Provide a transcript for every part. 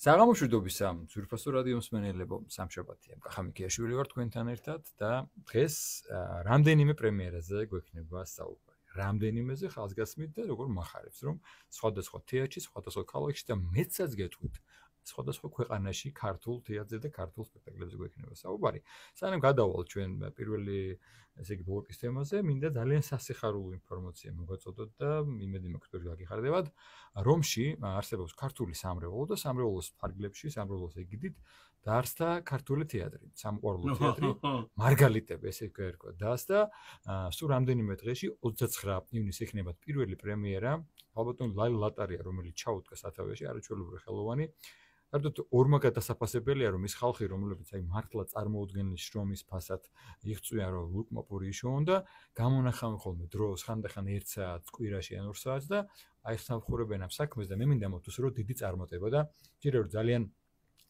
საღამოშვიდობისა ძვირფასო რადიო მსმენელებო, სამშაბათია. კახამიქიაშვილი ვარ თქვენთან ერთად და დღეს რამდენიმე პრემიერაზე გვექნება საუბარი. რამდენიმეზე ხაზგასმით და როგორ მახარებს, რომ სხვადასხვა თეატრში, სხვადასხვა ქალაქში და მეცაც გეტყვით, სხვადასხვა ქვეყანაში ქართულ თეატრზე და ქართულ სპექტაკლებზე გვექნება საუბარი. სანამ გადავალთ ჩვენ პირველი ესე იგი ბლოკის თემაზე, მინდა ძალიან სასიხარულო ინფორმაცია მოგაწოდოთ და იმედი მაქვს, რომ გაგიხარდებათ. რომში არსებობს ქართული სამრევლო და სამრევლოს ფარგლებში, სამრევლოს ეგიდით დაარსდა ქართული თეატრი, სამყარო თეატრი, მარგალიტები, ესე ვერქვა, დაარსდა სულ რამდენიმე დღეში 29 ივნისს იქნება პირველი პრემიერა, ალბათ ლაილ ლატარია, რომელიც ჩაუდგა სათავეში, არაჩვეულებრივი ხელოვანი. საერთოდ ორმაგად დასაფასებელია, რომ ის ხალხი, რომლებიც აი მართლა წარმოუდგენელი შრომის ფასად იღწვიან, რომ ლუკმაპური იშოვონ და გამონახავენ ხოლმე დროს, ხანდახან 1 საათს, კვირაში ან 2 საათს და აი ხსავხურებენ ამ საქმეს და მე მინდა მოთოს, რომ დიდი წარმატება და ჯერე რომ ძალიან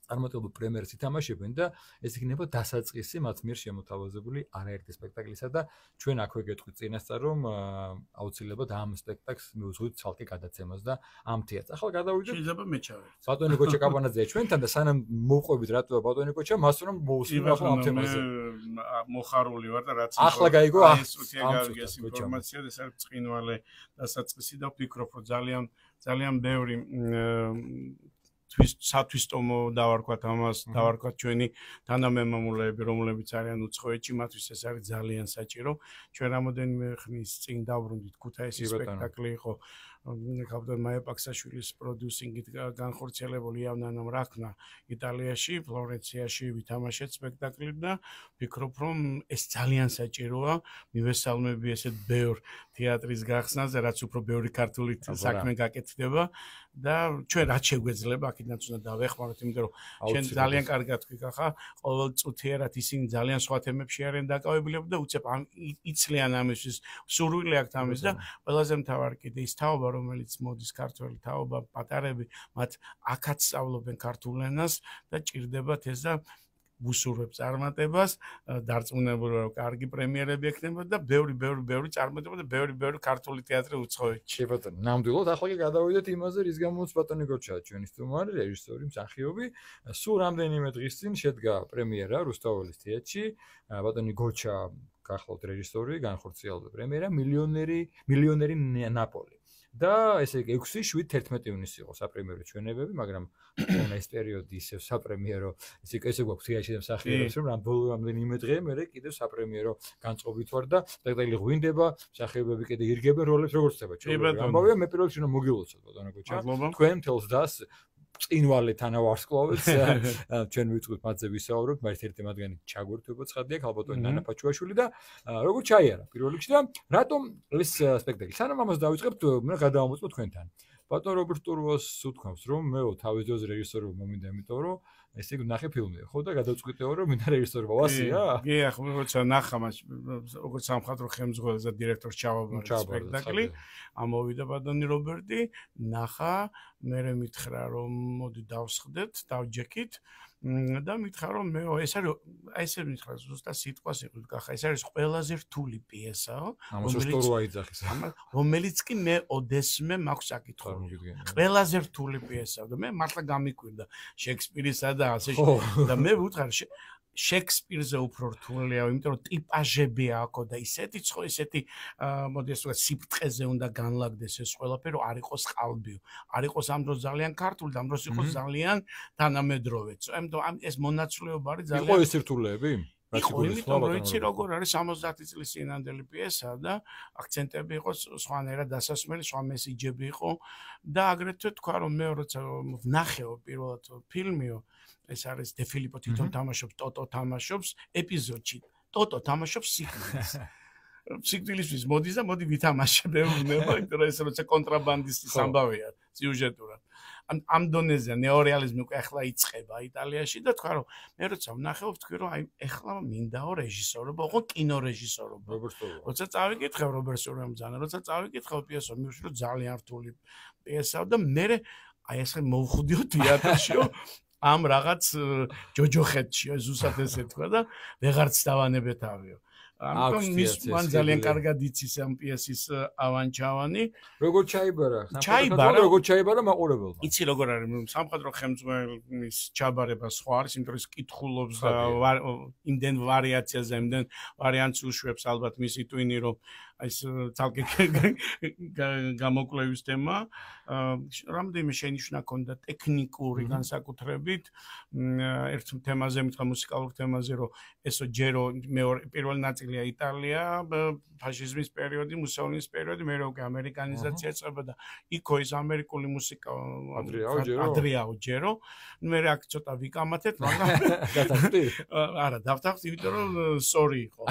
წარმატებულ პრემიერს ითამაშებენ და ეს იქნება დასაწყისი მათ მიერ შემოთავაზებული არაერთი სპექტაკლისა და ჩვენ აქვე გეტყვით წინასწარ რომ აუცილებლად ამ სპექტაკლს მივუძღვით ცალკე გადაცემას და ამ თეატრს. ახლა გადავიდეთ. შეიძლება მე ჩავერ. ბატონი გოჩა კაბანაძეა ჩვენთან და სანამ მოვყვებით რატოა ბატონი გოჩა მას რომ მოусმინო ამ თემაზე. მოხარული ვარ და რაც ახლა გაიგო ეს ინფორმაცია და ეს არის წინვალე დასაწყისი და ვფიქრობ რომ ძალიან ბევრი სათვისტომო დავარქვათ ამას, დავარქვათ ჩვენი თანამემამულეები, რომლებიც არიან უცხოეთში, მათთვის ეს არის ძალიან საჭირო. ჩვენ რამოდენიმე ხნის წინ დავბრუნდით ქუთაისის სპექტაკლი იყო კაპიტან მაია პაქსაშვილის პროდიუსინგით განხორციელებული იავნანამ რაქნა იტალიაში, ფლორენციაში ვითამაშეთ სპექტაკლი და ვფიქრობ, რომ ეს ძალიან საჭიროა, მივესალმები ესეთ ბევრ თეატრის გახსნაზე, რაც უფრო ბევრი ქართული საქმე გაკეთდება და ჩვენ რაც შეგვეძლება, აქედანაც უნდა დავეხმაროთ, იმიტომ რომ ჩვენ ძალიან კარგად ვქიქახა, ყოველწუთიერად ისინი ძალიან სხვა თემებში არიან დაკავებულები და უცებ იცლიან ამისთვის, სურვილი აქვთ ამის და ყველაზე მთავარი კიდე ის თაობა, რომელიც მოდის ქართველი თაობა, პატარები, მათ აქაც სწავლობენ ქართულ ენას და ჭირდებათ ეს და უსურვებს წარმატებას, დარწმუნებული ვარ, კარგი პრემიერები ექნება და ბევრი წარმატება და ბევრი ქართული თეატრი უცხოეთში. ბატონო, ნამდვილად ახლა კი გადავიდეთ იმაზე, რის გამოც ბატონი გოჩა ჩვენი სტუმარი, რეჟისორი, მსახიობი. სულ რამდენიმე დღის წინ შედგა პრემიერა რუსთაველის თეატრში. ბატონი გოჩა გახლავთ რეჟისორი, განხორციელდა პრემიერა მილიონერი ნაპოლი. და ესე იგი 6-7-11 ივნისი იყო საპრემიერო ჩვენებები, მაგრამ ეს პერიოდი ისევ საპრემიერო ესე გვაქვს თეატრში და მსახიობებს, რომ რამდენიმე დღე მერე კიდევ საპრემიერო განწყობით ვარ და სპექტაკლი ღვინდება, მსახიობები კიდე ირგებენ როლებს, როგორც ხდება ჩვენ. ამბავია მე პირველ რიგში მოგილოცოთ ბატონო გოჩა. თქვენ მთელს დას წინვალე თანავარსკვლავებს ჩვენ ვიწყებთ მათზე ვისაუბრებთ, ერთ-ერთი მათგანი ჩაგვერთვება ცხადია, ალბათონი ნანა ფაჩუაშვილი და როგორ ჩაიარა პირველ რიგში და რატომ ეს სპექტაკლი. სანამ ამას დავიწყებთ, მე გადავამოწმოთ თქვენთან. ბატონ რობერტ ტურვოს უთქვამს, რომ მეო თავის დროზე რეჟისორი მომინდა, იმიტომ რომ ესე იგი ნახე ფილმია, ხო და გადავწყვიტეო, რომ მინდა რეჟისორი ვასია. კი, ახლა როცა ნახა მას, როგორც სამხატვრო ხელმძღვანელს და დირექტორს ჩავაბარა სპექტაკლი, ამოვიდა ბატონი რობერტი, ნახა, მე მითხრა, რომ მოდი დავსხდეთ, დავჯექით და მითხრა, რომ მეო, ეს არის ესე მითხრა, ზუსტად სიტყვას იყვილ, ხა ეს არის ყველაზე რთული პიესაო, რომელიც კი მე ოდესმე მაქვს საკითხი. ყველაზე რთული პიესაა და მე მართლა გამიკვირდა შექსპირისა და ასე და მე ვუთხარ შექსპირზე უფრო რთულია, იმიტომ რომ ტიპაჟები აქვს და ისეთი მოდი ასე ვთქვათ, სიფრთხეზე უნდა განლაგდეს ეს ყველაფერი, არ იყოს ყალბიო, არ იყოს ამ დროს ძალიან ქართული და ამ დროს იყოს ძალიან თანამედროვეც. ამიტომ ეს მონაცვლეობა არის ძალიან იყო ეს რთულეები? იმიტომ რომ იცი როგორ არის 70 წლის წინანდელი პიესა და აქცენტები იყო სხვანაირად დასასმელი, სხვა მესიჯები იყო და აგრეთვე თქვა რომ მე როცა ვნახეო პირველად ფილმიო, ეს არის დე ფილიპო თვითონ თამაშობს, ტოტო თამაშობს ეპიზოდში. ტოტო თამაშობს სიკვდილს. სიკვდილისთვის მოდის და მოდი ვითამაშებ ეუბნება, იმიტომ რომ ეს როცა კონტრაბანდისტის ამბავია სიუჟეტურად. ამ დონეზე ნეორეალიზმი უკვე ახლა იწყება იტალიაში და თქვა რომ მე როცა ვნახე ვთქვი რომ აი ახლა მინდაო რეჟისორობა, ხო კინორეჟისორობა. როცა წავიკითხე რობერტ სურემძანა, როცა წავიკითხე პიესო, მივხვდი რომ ძალიან რთული პიესაა და მე აი ესე მოვხვდიო თეატრშიო ამ რაღაც ჯოჯოხეთშიო, ზუსტად ესე თქვა და ვეღარც დავანებეთავიო. ამიტომ მან ძალიან კარგად იცის ამ პიესის ავანჩავანი. როგორ ჩაიბარა? როგორ ჩაიბარა მაყურებელმა? იცი როგორ არის სამხატვრო ხელმძღვანელის ჩაბარება სხვა არის, იმიტომ რომ ის კითხულობს და იმდენ ვარიაციაზე, იმდენ ვარიანტს უშვებს ალბათ მისი ტვინი, რომ ეს თალკე გამოკვლევის თემა. რამდენიმე შენიშვნა ქონდა ტექნიკური განსაკუთრებით. ერთ თემაზე, მითხრა მუსიკალურ თემაზე, რომ ესო ჯერო პირველი ნაწილია იტალია, ფაშიზმის პერიოდი, მუსოლინის პერიოდი, მე უკვე ამერიკანიზაცია ეწება და იქო ის ამერიკული მუსიკა ადრიაო ჯერო. მე აქ ცოტა ვიკამათეთ, მაგრამ არა, დავთანხმდით, იმიტომ რომ სორი იყო.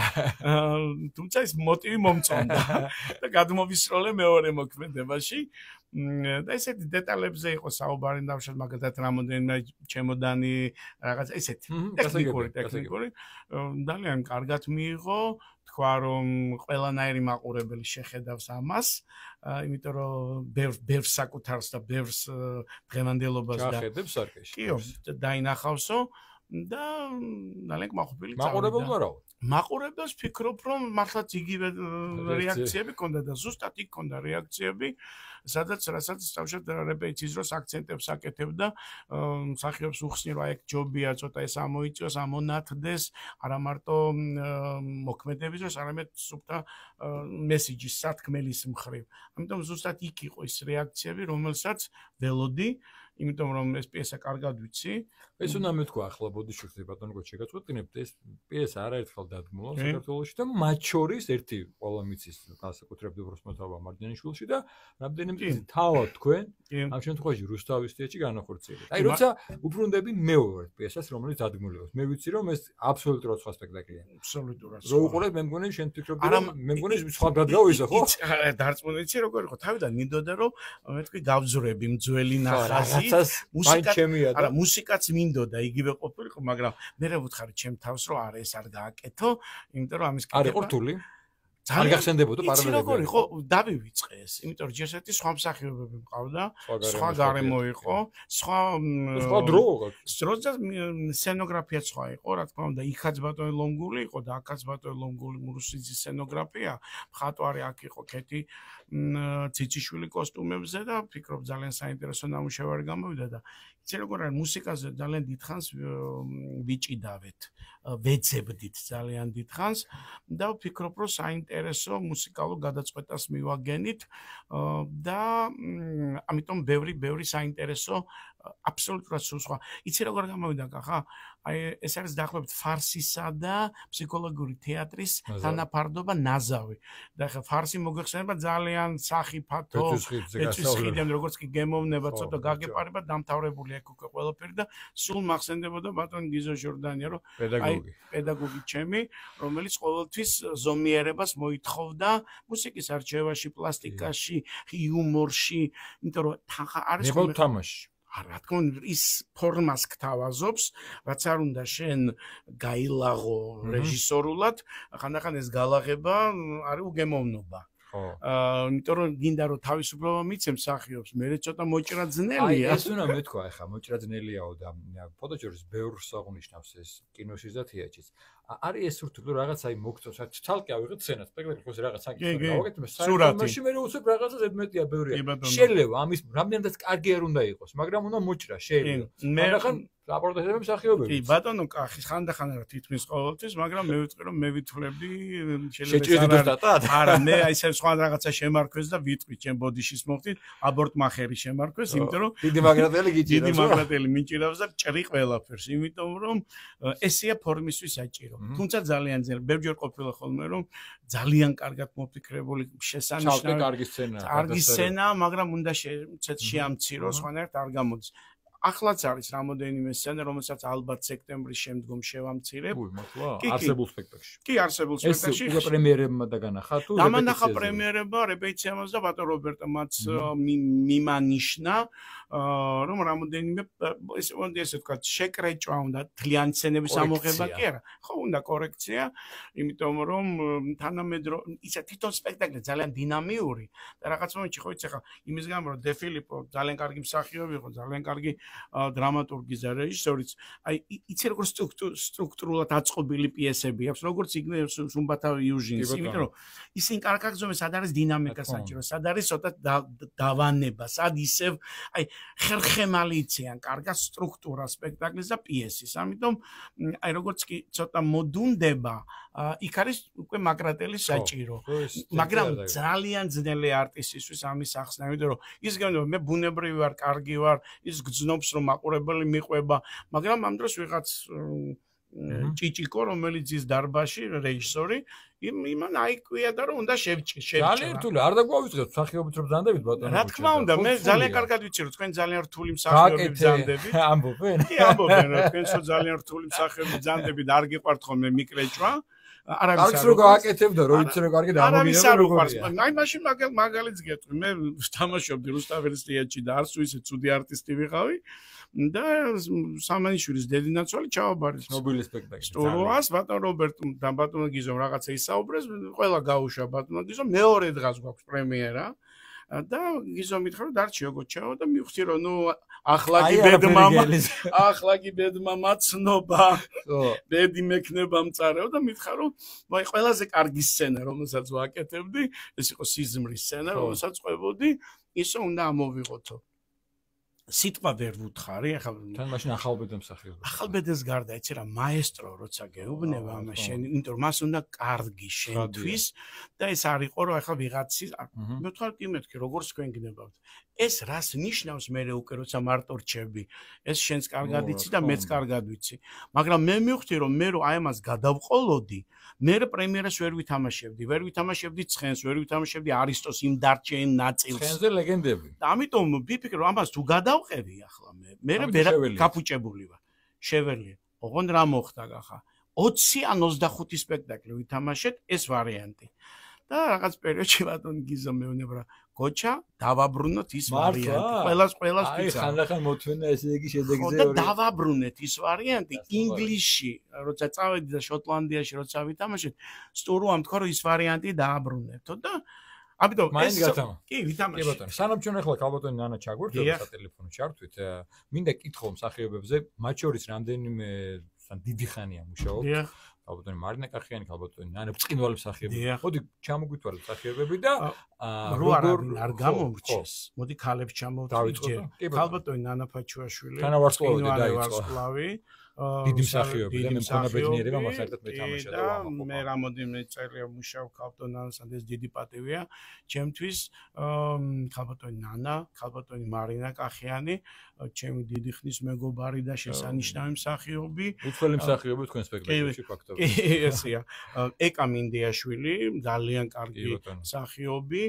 თუმცა ის მოტივი მომწონდა და გადმოვისროლე მეორე მოქმედებაში. და ესეთი დეტალებზე იყო საუბარი, დავშალ მაგალითად რამოდენიმე ჩემოდანი რაღაც ესეთი ტექნიკური ძალიან კარგად მიიღო. თქვა რომ ყველანაირი მაყურებელი შეხედავს ამას, იმიტომ რომ ბევრ საკუთარს და ბევრს დღევანდელობას და გახედებს არქეში. კიო, დაინახავსო და ძალიან კმაყოფილი წავიდა. მაყურებელმა რა? მაყურებელს ფიქრობ რომ მართლაც იგივე რეაქციები ჰქონდა და ზუსტად იქ ჰქონდა რეაქციები, სადაც რასაც თავშად რეპეტიციის დროს აქცენტებს აკეთებდა, მსახიობს უხსნი რომ აი ჯობია ცოტა ეს ამოიწიოს, ამონათდეს, არა მარტო მოქმედების დროს, არამედ სუფთა მესიჯის სათქმელის მხრივ. ამიტომ ზუსტად იქ იყო ის რეაქციები, რომელსაც ველოდი, იმიტომ რომ ეს პიესა კარგად ვიცი. ეს უნდა მეთქვა ახლა ბოდიშურს ბატონო გოჩი გაწყვეტინებთ ეს პიესა არაერთხელ დადგმულა საქართველოში და მათ შორის ერთი ყველა მიცის განსაკუთრებით უბრალოდ მარჯანიშვილში და რამდენიმე თავად თქვენ ამ შემთხვევაში რუსთავისტიეთში განახორციელეთ. აი როცა უბრუნდები მეორე პიესას რომელიც დადგმულობს. მე ვიცი რომ ეს აბსოლუტურად სხვა სპექტაკლია. აბსოლუტურად. რო უყურებ მე მგონი შენ ფიქრობდი რომ მე მგონი სხვა გადავიზა ხო? დარწმუნებული იცი როგორ იყო თავიდან მინდოდა რომ მე თქვი გავძვრები მძველი ნახაზი. არა მუსიკაც მინდოდა იგივე ყოფილიყო, მაგრამ მე ვუთხარი ჩემ თავს რომ არა ეს არ გააკეთო, იმიტომ რომ ამის არ იყო რთული. არ გახსენდებოდა პარალელები. როგორ იყო დავივიწყე ეს, იმიტომ რომ ჯერსეთი სხვა მსახიობები მყავდა, სხვა გარემო იყო, სხვა დრო. როცა სცენოგრაფია სხვა იყო, რა თქმა უნდა, იქაც ბატონი ლონგული იყო და აქაც ბატონი ლონგული მურუსიძის სცენოგრაფია, მხატვარი აქ იყო ქეთი ციციშვილი კოსტუმებზე და ფიქრობ ძალიან საინტერესო ნამუშევარი გამოვიდა და იცი როგორ არის მუსიკაზე ძალიან დიდხანს ვიჭიდავეთ, ვეძებდით ძალიან დიდხანს და ვფიქრობ რომ საინტერესო მუსიკალურ გადაწყვეტას მივაგენით და ამიტომ ბევრი საინტერესო აბსოლუტურად სხვა. იცი როგორ გამოვიდა ხა? აი ეს არის დაახლოებით ფარსისა და ფსიქოლოგიური თეატრის თანაფარდობა ნაზავი. და ხა ფარსი მოგეხსენება ძალიან სახიფათო, ეცვისხიდან როგორც კი გემოვნება, ცოტა გაგეპარება, დამთავრებული აქ უკვე ყველაფერი და სულ მახსენდებოდა ბატონ გიზო ჟორდანია, რომ აი პედაგოგი ჩემი, რომელიც ყოველთვის ზომიერებას მოითხოვდა მუსიკის არჩევაში, პლასტიკაში, იუმორში, იმიტომ რომ არის თამაში. რა თქმა უნდა ის ფორმას გთავაზობს, რაც არ უნდა შენ გაილაღო რეჟისორულად, ხანდახან ეს გალაღება არის უგემოვნობა. იმიტომ რომ გინდა რომ თავისუფლება მიცემ მსახიობს, მე ცოტა მოჭრა ძნელია. აი ეს უნდა მეთქვა ახლა, მოჭრა ძნელიაო და ფოტოჯურის ბევრს აღნიშნავს ეს კინოშიც და თეატრშიც. არის ეს სურთული რაღაც აი მოგწონს, თალკე ავიღეთ სცენას, სპექტაკლს რაღაც საკითხი გავაკეთებ, საერთოდ მე უცებ რაღაცა ზედმეტია ბევრია. შეიძლება ამის რამდენადაც კარგი არ უნდა იყოს, მაგრამ უნდა მოჭრა, შეიძლება. მაგრამ რაპორტაჟები მსახიობები. კი, ბატონო კახის ხანდახან რა თითქმის ყოველთვის, მაგრამ მე ვიტყვი რომ მე ვითვლები შეიძლება არა, მე აი ეს სხვა რაღაცა შემარქვეს და ვიტყვი ჩემ ბოდიშის მოხდით აბორტმახერი შემარქვეს, იმიტომ რომ დიდი მაგრატელი გიჭირავს. დიდი მაგრატელი მიჭირავს და ჭრი ყველაფერს, იმიტომ რომ ესეა ფორმისთვის საჭირო. თუმცა ძალიან ძნელი, ბევრჯერ ყოფილა ხოლმე რომ ძალიან კარგად მოფიქრებული შესანიშნავი კარგი სცენა, მაგრამ უნდა შეამცირო, სხვანაირად არ გამოდის. ახლაც არის რამოდენიმე სცენა, რომელსაც ალბათ სექტემბრის შემდგომ შევამცირებ. არსებულ სპექტაკლში. კი, არსებულ სპექტაკლში. ეს პრემიერებმა დაგანახა თუ დამანახა პრემიერება, რეპეტიციებმა და ბატონ რობერტო მაც მიმანიშნა, რომ რამოდენიმე ესე ვთქვათ, შეკრეჭვა უნდა თლიანი სცენების ამოღება კი არა. ხო, უნდა კორექცია, იმიტომ რომ თანამედროვე ისა თვითონ სპექტაკლი ძალიან დინამიური და რაღაც მომენტში ხო იცი ხა იმის გამო რომ დე ფილიპო ძალიან კარგი მსახიობი იყო, ძალიან კარგი დრამატურგი და რეჟისორიც, აი იცი როგორ სტრუქტურულად აწყობილი პიესები აქვს, როგორც იგნე სუმბათა იუჟინს, იმიტომ რომ ისინი კარგად გზნობენ, სად არის დინამიკა საჭირო, სად არის ცოტა დავანება, სად ისევ აი ხერხემალი იციან კარგად სტრუქტურა სპექტაკლის და პიესის. ამიტომ აი როგორც კი ცოტა მოდუნდება, იქ არის უკვე მაგრატელი საჭირო. მაგრამ ძალიან ძნელი არტისტისთვის ამის ახსნა, იმიტომ რომ ის გეუბნება მე ბუნებრივი ვარ, კარგი ვარ, ის გძნობს რომ მაყურებელი მიყვება, მაგრამ ამ დროს ვიღაც ჭიჭიკო რომელიც ის დარბაში რეჟისორი იმან აიკვია და რომ უნდა შევჭრა. ძალიან რთული, არ დაგვავიწყოთ მსახიობით რომ ბრძანდებით ბატონო. რა თქმა უნდა, მე ძალიან კარგად ვიცი რომ თქვენ ძალიან რთული მსახიობი ბრძანდებით. ამბობენ. კი, ამბობენ რომ თქვენ ძალიან რთული მსახიობი ბრძანდებით, არ გიყვართ ხოლმე მიკრეჭვა. არც რო გააკეთებდა, რო იცი რომ კარგი დამოგინება როგორია. აი მაშინ მაგალითს გეტყვი, მე ვთამაშობდი რუსთაველის თეატრში და არც ისე ცუდი არტისტი ვიყავი. და სამანიშვილის დედინაცვალი ჩავაბარეს ნობილი სპექტაკლი. სტუროას ბატონ რობერტ და ბატონ გიზომ რაღაცა ისაუბრეს, ყველა გაუშვა ბატონ გიზომ, მეორე დღეს გვაქვს პრემიერა და გიზომ მითხრა რომ დარჩი როგორ ჩაო და მივხვდი რომ ნუ ახლა კი ბედმა მაცნობა. ბედი მექნება მწარეო და მითხრა რომ ვაი ყველაზე კარგი სცენა რომელსაც ვაკეთებდი, ეს იყო სიზმრის სცენა, რომელსაც ყვებოდი, ისო უნდა ამოვიღოთო. სიტყვა ვერ ვუთხარი, ახლა თან მაშინ ახალბედა მსახიობი. ახალბედეს გარდა იცი რა მაესტრო როცა გეუბნება ამას შენ, იმიტომ რომ მას უნდა კარგი შენთვის და ეს არ იყო რომ ახლა ვიღაცის მე ვთქვარ კი მეთქი როგორც თქვენ გნებავთ. ეს რას ნიშნავს მე უკვე როცა მარტო რჩები. ეს შენს კარგად იცი და მეც კარგად ვიცი. მაგრამ მე მივხვდი რომ მე რო აი ამას გადავყოლოდი, მე პრემიერას ვერ ვითამაშებდი ცხენს, ვერ ვითამაშებდი არისტოს იმ დარჩენ ნაწილს. ცხენზე ლეგენდები. და ამიტომ ვიფიქრე რომ ამას თუ გადავყევი ახლა მე გაფუჭებული ვარ. შეველია. ოღონდ რა მოხდა გახა? 20 ან 25 სპექტაკლი ვითამაშეთ ეს ვარიანტი. და რაღაც პერიოდში ბატონ გიზო მეუბნება გოჩა დავაბრუნოთ ის ვარიანტი. ყველას აი პიცა. ხანდახან მოთვენა ესე იგი შედეგზე ორი. და დავაბრუნეთ ის ვარიანტი ინგლისში, როცა წავედი და შოტლანდიაში როცა ვითამაშეთ, სტურუამ თქვა რომ ის ვარიანტი დააბრუნეთო და ამიტომ ეს კი ვითამაშე. კი ბატონო, სანამ ჩვენ ახლა ქალბატონი ნანა ჩაგვერთვით სატელეფონო ჩართვით, მინდა კითხო მსახიობებზე, მათ შორის რამდენიმე დიდი ხანია მუშაობთ. ქალბატონი მარინა კახიანი, ქალბატონი ნანა ბრწყინვალე მსახიობი. მოდი ჩამოგვითვალოთ მსახიობები და არ გამომრჩეს. მოდი ქალებს ჩამოვთვალოთ. ქალბატონი ნანა ფაჩუაშვილი, თანავარსკვლავი დაიწყო. დიდი მსახიობი და მე მქონა ბედნიერება მას ერთად მეთამაშა და მე რამოდენიმე წელია მუშაობ ქალბატონ ნანასთან, ეს დიდი პატივია ჩემთვის. ქალბატონი ნანა, ქალბატონი მარინა კახიანი, ჩემი დიდი ხნის მეგობარი და შესანიშნავი მსახიობი. უცხოელი მსახიობი თქვენ სპექტაკლში ფაქტობრივად. კი, ესეა. ეკა მინდიაშვილი, ძალიან კარგი მსახიობი,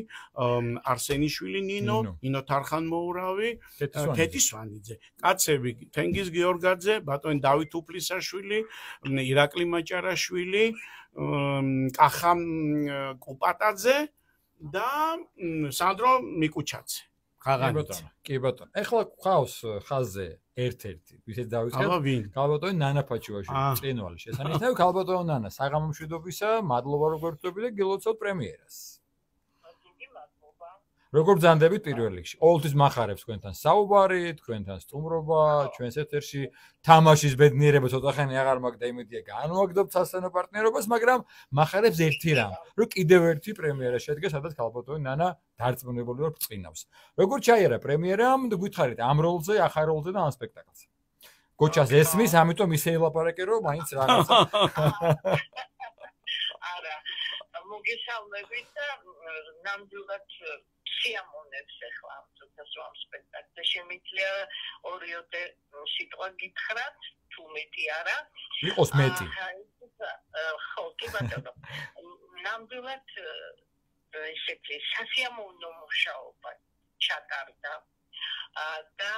არსენიშვილი ნინო თარხანმოურავი, თეთისვანიძე, კაცები, თენგიზ გიორგაძე, ბატონი დავით უფლისაშვილი, ირაკლი მაჭარაშვილი, კახა კუპატაძე და სანდრო მიკუჩაძე. კი ბატონო. ეხლა ყავს ხაზზე ერთ-ერთი, ვისაც დავიწყებ. ქალბატონი ნანა ფაჩუაშვილი, ბრწყინვალე შესანიშნავი ქალბატონი ნანა, საღამო მშვიდობისა, მადლობა რომ გვერდთვებით და გილოცავთ პრემიერას. როგორ ბრძანდებით პირველ რიგში? ყოველთვის მახარებს თქვენთან საუბარი, თქვენთან სტუმრობა, ჩვენს ეთერში თამაშის ბედნიერება ცოტა ხანი აღარ მაქვს და იმედია განვაგდობთ სასცენო პარტნიორობას, მაგრამ მახარებს ერთი რამ, რომ კიდევ ერთი პრემიერა შედგა, სადაც ქალბატონი ნანა დარწმუნებული ვარ ბრწყინავს. როგორ ჩაიარა პრემიერამ და გითხარით ამ როლზე, ახალ როლზე და ამ სპექტაკლზე. გოჩას ესმის, ამიტომ ისე ელაპარაკე, რომ მაინც რაღაცა. არა, მოგესალმებით და ნამდვილად სიამოვნებს ახლა ამ სპექტაკლზე. შემიძლია ორიოდე სიტყვა გითხრათ, თუ მეტი არა. იყოს მეტი. ხო, კი ბატონო. ნამდვილად ისეთი სასიამოვნო მუშაობა ჩატარდა და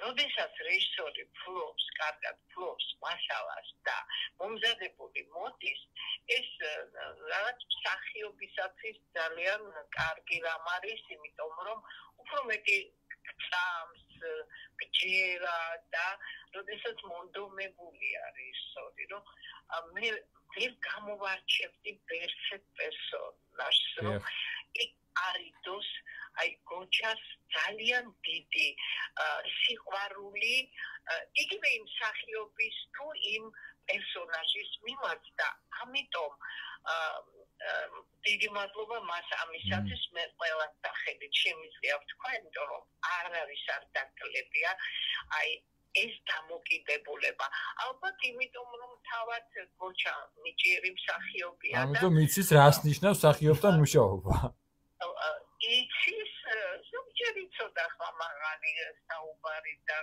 როდესაც რეჟისორი ფლობს, კარგად ფლობს მასალას და მომზადებული მოდის, ეს რაღაც მსახიობისათვის ძალიან კარგი რამ არის, იმიტომ რომ უფრო მეტი წამს გჯერა და როდესაც მონდომებული არის სწორი რომ მე ვერ გამოვარჩევდი perfect პერსონაჟს რომ იქ არიდოს აი გოჩას ძალიან დიდი სიყვარული იგივე იმ მსახიობის თუ იმ პერსონაჟის მიმართ და ამიტომ დიდი მადლობა მას ამისათვის მე ყველა სახელით შემიძლია ვთქვა იმიტომ რომ არ არის არ დაკლებია აი ეს დამოკიდებულება ალბათ იმიტომ რომ თავად გოჩა ნიჭიერი მსახიობია და ამიტომ იცის რას ნიშნავს მსახიობთან მუშაობა იცის ზოგჯერ იცოდა ხმა მაღალი საუბარი და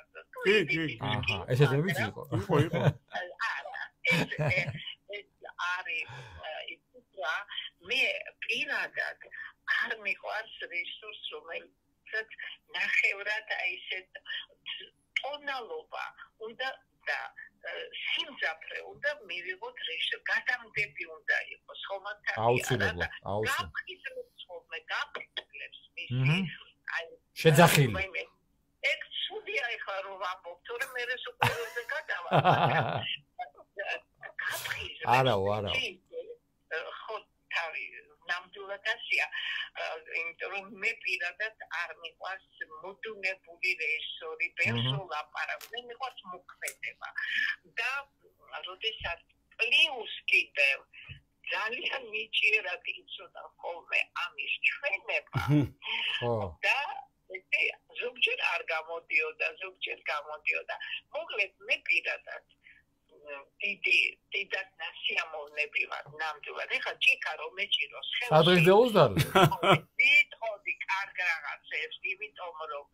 აჰა ესეთი ვიცი იყო არა ეს არის იცი მე პირადად არ მიყვარს რესურს რომელიც ნახევრად აი ესეთ ტონალობა უნდა და სიმძაფრე უნდა მივიღოთ რეჟისორ გადამდები უნდა იყოს ხომად აუცილებლად მე გაფრთხილებს მისი აი შეძახილი ეგ ცუდია ეხლა რომ ვამბობ თორემ მე ეს უყურებზე გადავა არა ხო თავი ნამდვილად ასია იმიტომ რომ მე პირადად არ მიყვარს მოდუნებული რეჟისორი პერსონაჟი მე მიყვარს მოქმედება და როდესაც პლუს კიდევ ძალიან ნიჭიერად იცოდა ხოლმე ამის ჩვენება და ზოგჯერ არ გამოდიოდა ზოგჯერ გამოდიოდა მოკლედ მე პირადად დიდად ნასიამოვნები ვარ ნამდვილად ეხლა ჭიქა რომ მეჭიროს ხელში ადრინდელოს დარდე ვიტყოდი კარგ რაღაცებს იმიტომ რომ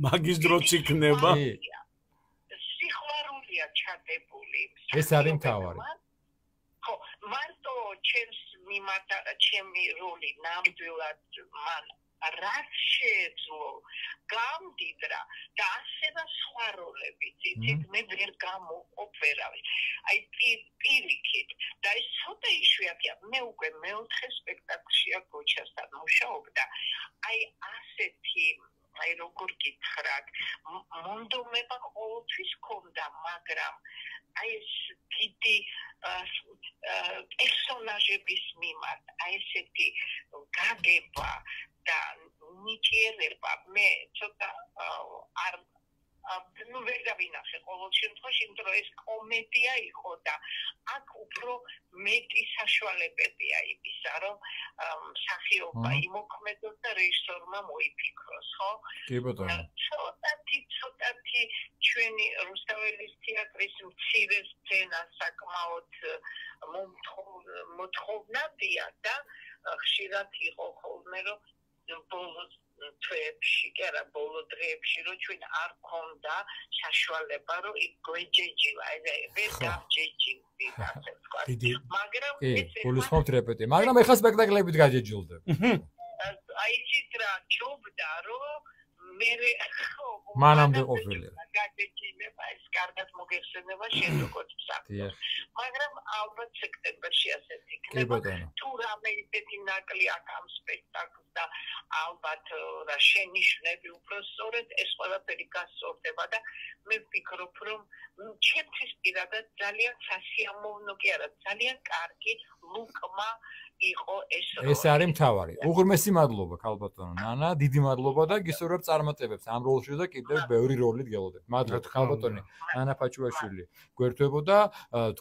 მაგის დროც იქნება სიყვარულია ჩადებული ეს არის მთავარი ხო მარტო ჩემს მიმართ ჩემი როლი ნამდვილად მან რაც შეეძლო გამდიდრა და ასევე სხვა როლებიც იცით მე ვერ გამოვყოფ ვერავის აი პირიქით და ეს ცოტა იშვიათია მე უკვე მეოთხე სპექტაკლშია გოჩასთან მუშაობდა აი ასეთი აი როგორ გითხრათ მონდომება ყოველთვის ჰქონდა მაგრამ აი ეს დიდი პერსონაჟების მიმართ აი ესეთი გაგება და ნიჭიერება მე ცოტა არ ну ვერ დავინახე ყოველ შემთხვევაში იმიტომ რომ ეს კომედია იყო და აქ უფრო მეტი საშუალებებია იმისა რომ მსახიობა იმოქმედოს და რეჟისორმა მოიფიქროს ხო კი ბატონო ცოტათი ჩვენი რუსთაველის თეატრის მცირე სცენა საკმაოდ მოთხოვნადია და ხშირად იყო ხოლმე რომ ბოლოს თვეებში კი არა ბოლო დღეებში რომ ჩვენ არ გქონდა საშუალება რომ იქ გვეჯეჯილა ვერ გავჯეჯივდით ასე ვთქვა მაგრამ ეს გულისხმობთ რეპეტი მაგრამ ეხლა სპექტაკლებით გაჯეჯილდებ აი იცით რა ჯობდა რომ მე მანამდე ყოფილი გაჯეჯილება ეს კარგად მოგეხსენება შენ როგორც მსახიობ მაგრამ ალბათ სექტემბერში ასეთ იქნება თუ რამე ისეთი ნაკლი აქ ამ სპექტაკლს და ალბათ რა შენიშვნები უფრო სწორედ ეს ყველაფერი გასწორდება და მე ვფიქრობ რომ ჩემთვის პირადად ძალიან სასიამოვნო კი არა ძალიან კარგი ლუკმა იყო ეს როლი ეს არის მთავარი უღრმესი მადლობა ქალბატონო ნანა დიდი მადლობა და გისურვებ წარმატებებს ამ როლში და კიდევ ბევრი როლი გელოდეთ მადლობა ქალბატონი ნანა ფაჩუაშვილი გვერდებოდა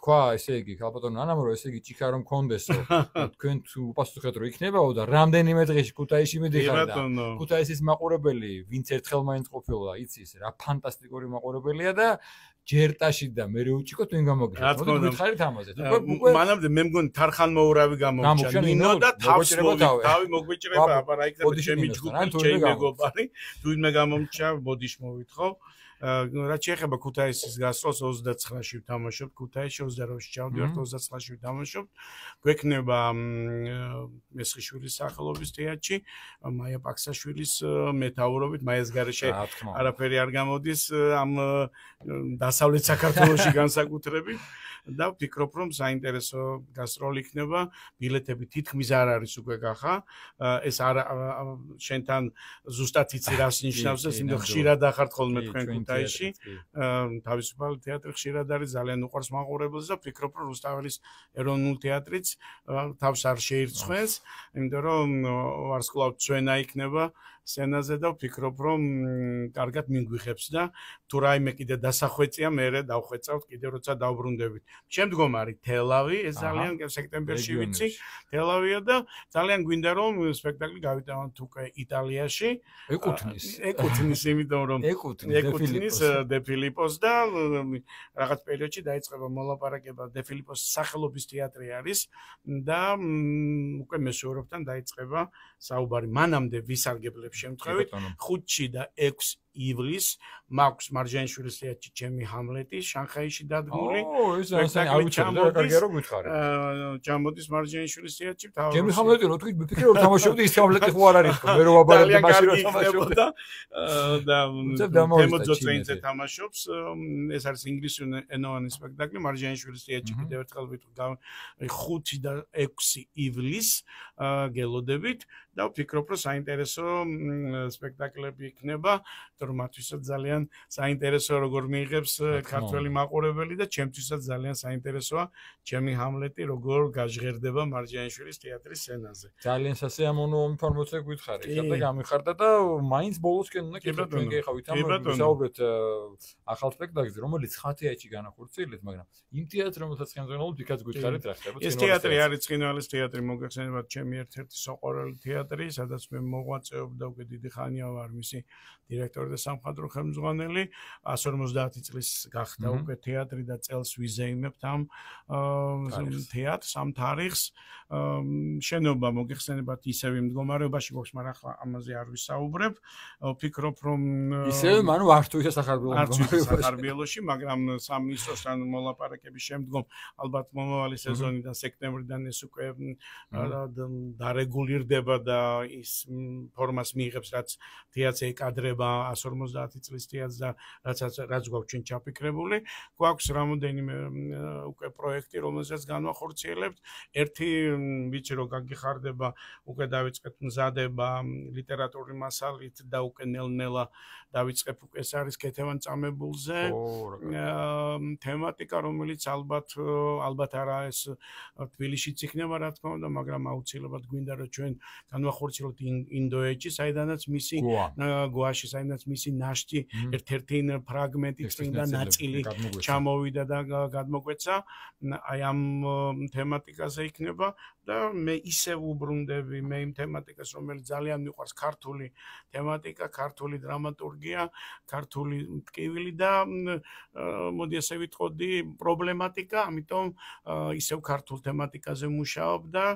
თქვა ესე იგი ქალბატონო ნანამ რომ ესე იგი ჭიქა რომ კონდესო თქვენ თუ უპასუხეთ რომ იქნებაო და რამდენიმე დღეში ქუთაისში მიდიხარ და ქუთაისის მაყურებელი ვინც ერთხელ მაინც ყოფილა იცის რა ფანტასტიკური მაყურებელია და ჯერტაში და მე უჭიკოთ ვინ გამოგიხართ მოდი გითხარით ამაზე უკვე მანამდე მე მგონი თარხან მოურავი გამოვჭა ნინო და თავს თავი მოგვიჭრება აბა რა იქნება ჩემი ჯგუფი ჩემი მეგობარი თუ ვინმე გამომჭა ბოდიშ მოვითხოვ რაც შეეხება ქუთაისის გასროლს 29-ში ვთამაშობთ ქუთაისში 28-ში ჩავდივართ 29-ში ვთამაშობთ გვექნება მესხიშვილის სახელობის თეატრში მაია პაქსაშვილის მეთაურობით მაიას გარეშე არაფერი არ გამოდის ამ დასავლეთ საქართველოში განსაკუთრებით და ვფიქრობ რომ საინტერესო გასტროლი იქნება ბილეთები თითქმის არ არის უკვე გახა ეს არ შენთან ზუსტად იცი რას ნიშნავს ეს იმდენ ხშირად ახართ ხოლმე თქვენ ქუთაისში თავისუფალი თეატრი ხშირად არის ძალიან უყვარს მაყურებელს და ვფიქრობ რომ რუსთაველის ეროვნული თეატრიც თავს არ შეირცხვენს იმიტომ რომ ვარსკვლავ წვენა იქნება სცენაზე და ვფიქრობ რომ კარგად მიგვიხებს და თუ რაიმე კიდე დასახვეწია მე დავხვეწავთ კიდე როცა დავბრუნდებით შემდგომ არის თელავი ეს ძალიან სექტემბერში ვიცი თელავია და ძალიან გვინდა რომ სპექტაკლი გავიტანოთ უკვე იტალიაში ეკუთვნის იმიტომ რომ ეკუთვნის დე ფილიპოს და რაღაც პერიოდში დაიწყება მოლაპარაკება დე ფილიპოს სახელობის თეატრი არის და უკვე მესურვებთან დაიწყება საუბარი მანამდე ვისარგებლებ შემთხვევით 5-ში და 6 ივლის მაქვს მარჯანიშვილის თეატრში ჩემი ჰამლეტი შანხაიში დადგმული ჩამოდის მარჯანიშვილის თეატრში ჩემი ჰამლეტი რო თქვი ვფიქრე რომ თამაშობდი ის ჰამლეტი ხო არ არის მე რო ვაბარებდი მაშინ რო თამაშობდი და თემოძოწენზე თამაშობს ეს არის ინგლისური ენოვანი სპექტაკლი მარჯანიშვილის თეატრში კიდევ ერთხელ ვიტყვი 5 და 6 ივლის გელოდებით და ვფიქრობ რომ საინტერესო სპექტაკლები იქნება თორმათვისაც ძალიან საინტერესო როგორ მიიღებს ქართველი მაყურებელი და ჩემთვისაც ძალიან საინტერესოა ჩემი ჰამლეტი როგორ გაჟღერდება მარჯანიშვილის თეატრის სცენაზე ძალიან სასიამოვნო ინფორმაცია გითხარი ხა გამიხარდა და მაინც ბოლოსკენ უნდა კითხავთ გეხავით ამ ვისაუბრეთ ახალ სპექტაკლზე რომელიც ხათეაჩი განახორციელეთ მაგრამ იმ თეატრს რომელსაც ხელმძღვანელობთ იქაც გითხარით რა ხდება ეს თეატრი არის ცხინვალის თეატრი მოგეხსენებათ ჩემი ერთ-ერთი საყვარელი თეატრი სადაც მე მოღვაწეობდა უკვე დიდი ხანია ვარ მისი დირექტორი და სამხატვრო ხელმძღვანელი 150 წლის გახდა უკვე თეატრი და წელს ვიზეიმებთ ამ თეატრს ამ თარიღს შენობა მოგეხსენებათ ისევ იმ მდგომარეობაში გვაქვს მაგრამ ახლა ამაზე არ ვისაუბრებ ვფიქრობ რომ ისევ მანუ არ თუ სახარბიელოში მაგრამ სამინისტროსთან მოლაპარაკების შემდგომ ალბათ მომავალი სეზონიდან სექტემბრიდან ეს უკვე დარეგულირდება და ის ფორმას მიიღებს რაც თეატრზე ეკადრება 150 წლის თეატრს და რაც გვაქვს ჩვენ ჩაფიქრებული გვაქვს რამოდენიმე უკვე პროექტი რომელსაც განვახორციელებთ ერთი ვიცი რომ გაგიხარდება უკვე დავიწყეთ მზადება ლიტერატურული მასალით და უკვე ნელ-ნელა დავიწყებ უკვე ეს არის კეთევან წამებულზე თემატიკა რომელიც ალბათ არა ეს თბილისშიც იქნება რა თქმა უნდა მაგრამ აუცილებლად გვინდა რომ ჩვენ განვახორციელოთ ინდოეთში საიდანაც მისი გოაში საიდანაც მისი ნაშთი ერთ-ერთი ფრაგმენტი წმინდა ნაწილი ჩამოვიდა და გადმოგვეცა აი ამ თემატიკაზე იქნება და მე ისევ უბრუნდები მე იმ თემატიკას რომელიც ძალიან მიყვარს ქართული თემატიკა ქართული დრამატურგია ქართული ტკივილი და მოდი ასე ვიტყოდი პრობლემატიკა ამიტომ ისევ ქართულ თემატიკაზე მუშაობ და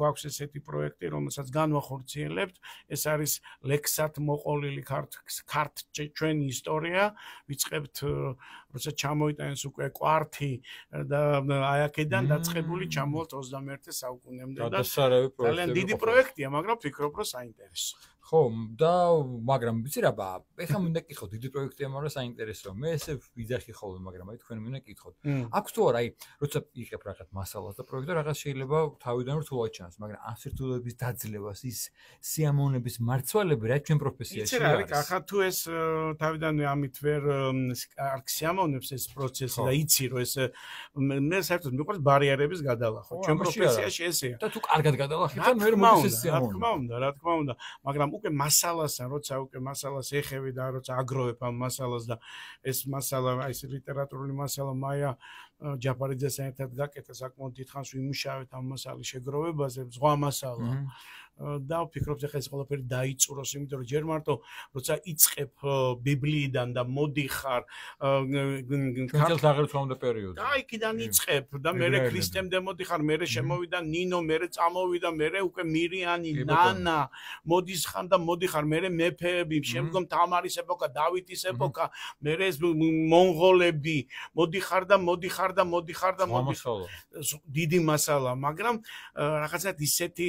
გვაქვს ესეთი პროექტი რომელსაც განვახორციელებთ ეს არის ლექსად მოყოლილი ჩვენი ისტორია ვიწყებთ როცა ჩამოიტანეს უკვე კვართი და აი აქედან დაწყებული ჩამოვალთ 21 საუკუნემდე და ძალიან დიდი პროექტია მაგრამ ვფიქრობ რომ საინტერესო ხო და მაგრამ ვიცი რა ეხლა მინდა გითხოთ დიდი პროექტია მაგრამ საინტერესოა მე ესე ვიძახი ხოლმე მაგრამ აი თქვენ მინდა გითხოთ აქვს თუ არა აი როცა იღებ რაღაც მასალას და პროექტი რაღაც შეიძლება თავიდან რთულად ჩანს მაგრამ ამ სირთულეების დაძლევას ის სიამოვნების მარცვალები რა ჩვენ პროფესიაში არის იცი რა ახლა თუ ეს თავიდანვე ამით ვერ არ სიამოვნებს ეს პროცესი და იცი რომ ეს მე საერთოდ მიყვარს ბარიერების გადალახვა ჩვენ პროფესიაში ესეა და თუ კარგად გადალახეთ და მე მოდის ეს სიამოვნება რა თქმა უნდა მაგრამ უკვე მასალასთან როცა უკვე მასალას ეხევი და როცა აგროვებ ამ მასალას და ეს მასალა აი ეს ლიტერატურული მასალა მაია ჯაფარიძესთან ერთად გაკეთა საკმაოდ დიდხანს ვიმუშავეთ ამ მასალის შეგროვებაზე ზღვა მასალა და ვფიქრობ, ეხლა ეს ყველაფერი დაიწუროს, იმიტომ რომ ჯერ მარტო როცა იწყებ ბიბლიიდან და მოდიხარ ჩვენს აღერთვამდე პერიოდში. და იქიდან იწყებ და მერე ქრისტემდე მოდიხარ, მერე შემოვიდა ნინო, მერე წამოვიდა, მერე უკვე მირიანი, ნანა, მოდიხარ და მოდიხარ, მერე მეფეები, შემდგომ თამარის ეპოქა, დავითის ეპოქა, მერე მონღოლები, მოდიხარ და დიდი მასალა, მაგრამ რაღაცა ისეთი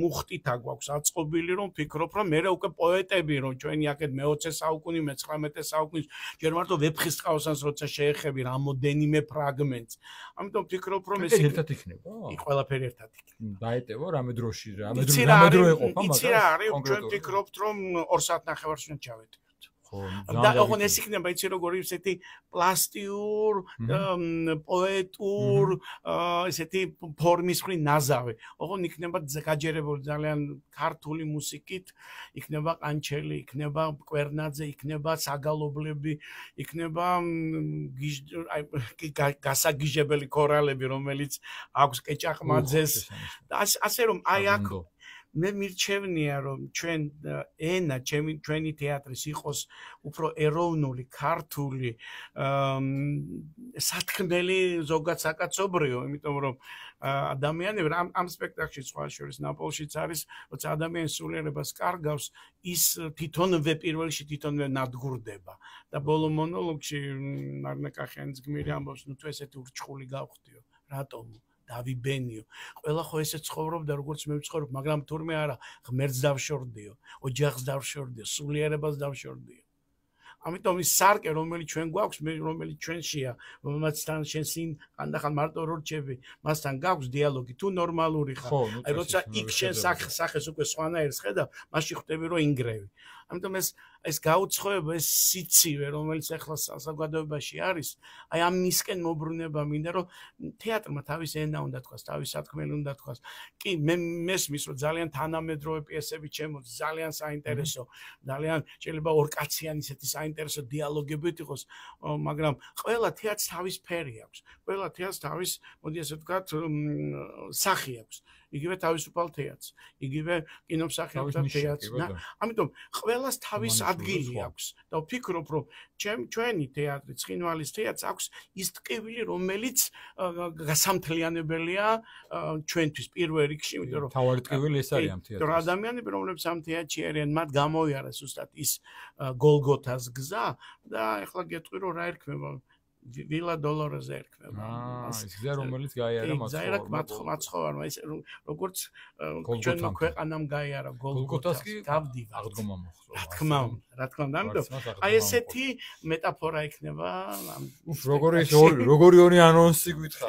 მუხტითა გვაქვს აწყობილი, რომ ვფიქრობ, რომ მერე უკვე პოეტები, რომ ჩვენი აქეთ მე-20 საუკუნი, მე-19 საუკუნის ჯერ მარტო ვეფხისტყაოსანს როცა შეეხები რამოდენიმე ფრაგმენტს. ამიტომ ვფიქრობ, რომ ეს ერთად იქნება. ყველაფერი ერთად იქნება. დაეტევა რამე დროში, რამე დრო ეყოფა, იცი რა არის, ჩვენ ვფიქრობთ, რომ 2 საათნახევარს ჩვენ ჩავედით. და ოღონდ ეს იქნება იცი როგორი ესეთი პლასტიურ, პოეტურ, ესეთი ფორმის ხრი ნაზავი. ოღონდ იქნება გაჯერებული ძალიან ქართული მუსიკით, იქნება ყანჩელი, იქნება კვერნაძე, იქნება საგალობლები, იქნება გასაგიჟებელი ქორალები, რომელიც აქვს კეჭაყმაძეს. და ასე რომ აი აქ მე მირჩევნია რომ ჩვენ ენა ჩვენი თეატრის იყოს უფრო ეროვნული, ქართული, სათქმელი ზოგად საკაცობრიო, იმიტომ რომ ადამიანები ამ სპექტაკლში სხვა შორის ნაპოლშიც არის, როცა ადამიანის სულიერებას კარგავს, ის თვითონვე პირველში თვითონვე ნადგურდება და ბოლო მონოლოგში მარნა კახიანის გმირი ამბობს, ნუ თუ ესეთი ურჩხული გავხდიო, რატომ? დავიბენიო. ყველა ხო ესე ცხოვრობდა, როგორც მე ვცხოვრობ, მაგრამ თურმე არა, ღმერთს დავშორდიო, ოჯახს დავშორდიო, სულიერებას დავშორდიო. ამიტომ ის სარკე, რომელიც ჩვენ გვაქვს, რომელიც ჩვენშია, რომელმაცთან შენ სინ ხანდახან მარტო რორჩები, მასთან გაქვს დიალოგი, თუ ნორმალური ხარ. აი როცა იქ შენ სახეს უკვე სხვანაირს ხედავ, მაშინ ხვდები რომ ინგრევი. ამიტომ ეს გაუცხოება, ეს სიცივე, რომელიც ახლა საზოგადოებაში არის, აი ამისკენ მოbrunება მინდა, რომ თეატრმა თავის ენა უნდა თქვას, თავის სათქმელი უნდა თქვას. კი, მე მესმის, რომ ძალიან თანამედროვე პიესები ჩემოწ, ძალიან საინტერესო, ძალიან შეიძლება ორკაციანი ისეთი საინტერესო დიალოგებით იყოს, მაგრამ ყველა თეატრს თავის ფერი აქვს. ყველა თეატრს თავის, მოდი ასე ვთქვათ, სახე აქვს. იგივე თავისუფალ თეატრს, იგივე კინომსახიობთა თეატრს. ამიტომ ყველას თავის ადგილი აქვს და ვფიქრობ, რომ ჩვენი თეატრი, ცხინვალის თეატრს აქვს ის ტკივილი, რომელიც გასამთლიანებელია ჩვენთვის პირველ რიგში, იმიტომ რომ თავარი ტკივილი ეს არის ამ თეატრში. რომ ადამიანები, რომლებიც ამ თეატრში არიან, მათ გამოიარეს ზუსტად ის გოლგოთას გზა და ეხლა გეტყვი, რომ რა ერქმება ვილა დოლოროზე ერქმება. ის გზა რომელიც გაიარა მაცხოვარმა, ის როგორც ჩვენმა ქვეყანამ გაიარა გოლგოთას გავდივა. აღდგომა მოხდა. რა თქმა უნდა, ამიტომ აი ესეთი მეტაფორა იქნება. როგორი ორი ანონსი გითხარ.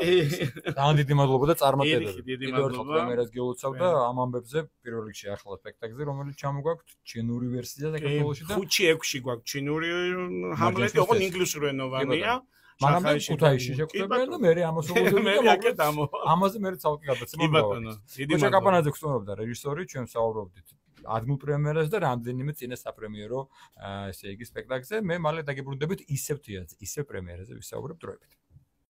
ძალიან დიდი მადლობა და წარმატებები. დიდი მადლობა. პრემიერას გეულოცავ და ამ ამბებზე პირველ რიგში ახლა სპექტაკლზე, რომელიც ჩამოგვაქვს ჩინური ვერსია საქართველოში და 5-6 გვაქვს ჩინური ჰამლეტი, ოღონდ ინგლისურენოვანია. მაგრამ ქუთაისში შეგვხვდება და მე ამას ვუყურებ და ამაზე მე ცალკე გადაცემა მოვაყენე. კოჭა კაპანაძე გწნობდა რეჟისორი, ჩვენ საუბრობდით ადგილ პრემიერას და რამდენიმე წინა საპრემიერო ესე იგი სპექტაკლზე. მე მალე დაგიბრუნდებით ისევ თეატრზე, ისევ პრემიერაზე ვისაუბრებ დროებით.